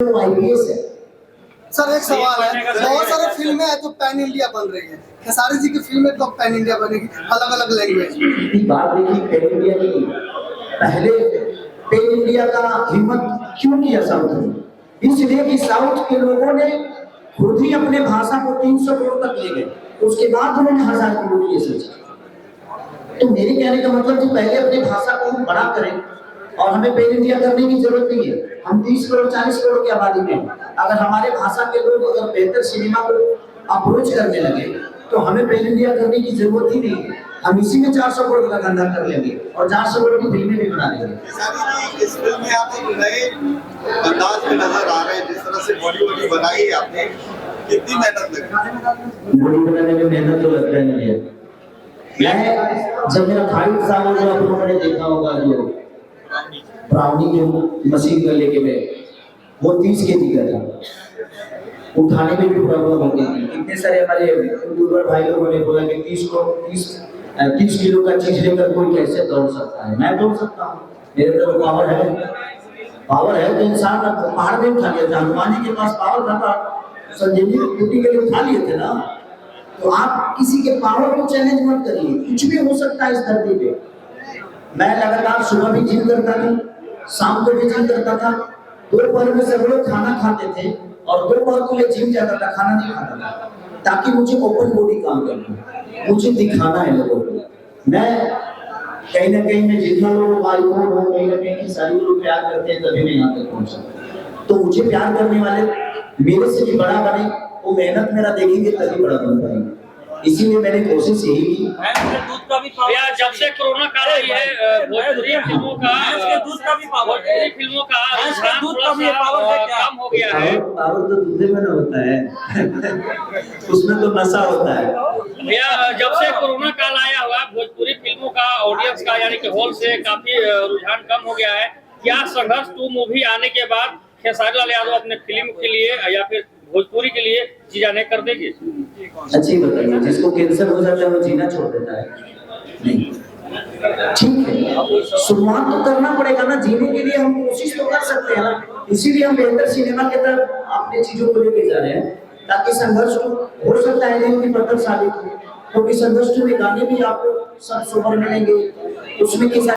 IPS है। Sir एक सवाल है, बहुत सारे फिल्में हैं जो पैन इंडिया बन रही है, खेसारी जी की फिल्में तो पैन इंडिया बनेगी अलग अलग लैंग्वेज। बात देखिए पैन इंडिया की, पहले पैन इंडिया का हिम्मत क्यों किया साउथ ने? इसलिए कि साउथ के लोगों ने खुद ही अपने भाषा को 300 करोड़ तक ले गए, उसके बाद उन्होंने 1000 करोड़ की सोचा। तो मेरे कहने का मतलब कि पहले अपनी भाषा को हम बड़ा करें और हमें पैन इंडिया करने की जरूरत नहीं है। हम 30 करोड़ 40 करोड़ की आबादी में अगर हमारे भाषा के लोग अगर बेहतर सिनेमा को अप्रोच करने लगे तो हमें पैन इंडिया करने की जरूरत ही नहीं है। हम इसी में 400 करोड़ का धंधा कर लेंगे और 400 करोड़ की फिल्में भी बना लेंगे। इस फिल्म में आप एक नए अंदाज में नजर आ रहे हैं, जिस तरह से बॉडी बनाई है आपने, कितनी मेहनत लगी? बॉडी बनाने में मेहनत तो लगता नहीं है। मैं जब मेरा फाइट था वो जो आप लोगों ने देखा होगा जो ब्राउनी के मशीन कर लेके गए, वो 30 केजी का था, उठाने में भी प्रॉब्लम हो गई थी। कितने सारे हमारे यूट्यूबर भाई लोगों ने बोला कि 30 किलो का चीज लेकर कोई कैसे दौड़ सकता है? मैं दौड़ सकता हूँ, मेरे अंदर पावर है। पावर है तो इंसान पहाड़ में उठा लिया था, हनुमान जी के पास पावर था, संजीवनी टूटी के लिए उठा लिए थे ना। तो आप किसी के पावर को चैलेंज मत करिए, कुछ भी हो सकता है इस धरती पे। मैं लगातार सुबह भी जिम करता था, शाम को भी जिम करता था, दोपहर में सब लोग खाना खाते थे और दोपहर को मैं जिम जाता था, खाना नहीं खाता था, ताकि मुझे ओपन बॉडी काम करना, मुझे दिखाना है लोगों को। मैं कहीं ना कहीं में जितना लोग आईफोन हो, कहीं ना कहीं सारे लोग प्यार करते हैं, तभी मैं यहाँ तक पहुंचा। तो मुझे प्यार करने वाले मेरे से भी बड़ा बने, वो मेहनत मेरा देखेंगे तभी बड़ा बन पाएंगे। इसीलिए मैंने कोशिश यही की। जब से कोरोना काल आई है, भोजपुरी फिल्मों का कम हो गया है। पावर तो दूध में ना होता है उसमें तो नशा होता है। भैया जब से कोरोना काल आया हुआ, भोजपुरी फिल्मों का ऑडियंस का यानी कि हॉल से काफी रुझान कम हो गया है। क्या संघर्ष 2 मूवी आने के बाद खेसारी लाल यादव अपने फिल्म के लिए या फिर भोजपुरी के लिए जीना नहीं कर देंगे? अच्छी बताइए, जिसको कैंसर हो जाता है वो जीना छोड़ देता है? नहीं, ठीक है, शुरुआत तो करना पड़ेगा ना। जीने के लिए हम कोशिश तो कर सकते हैं ना, इसीलिए हम बेहतर सिनेमा की तरफ अपनी चीजों को लेके जा रहे हैं, ताकि संघर्ष हो सकता है नहीं कि प्रतापशाली हो, क्योंकि संघर्ष में गाने भी आपको सब सुपर मिलेंगे, उसमें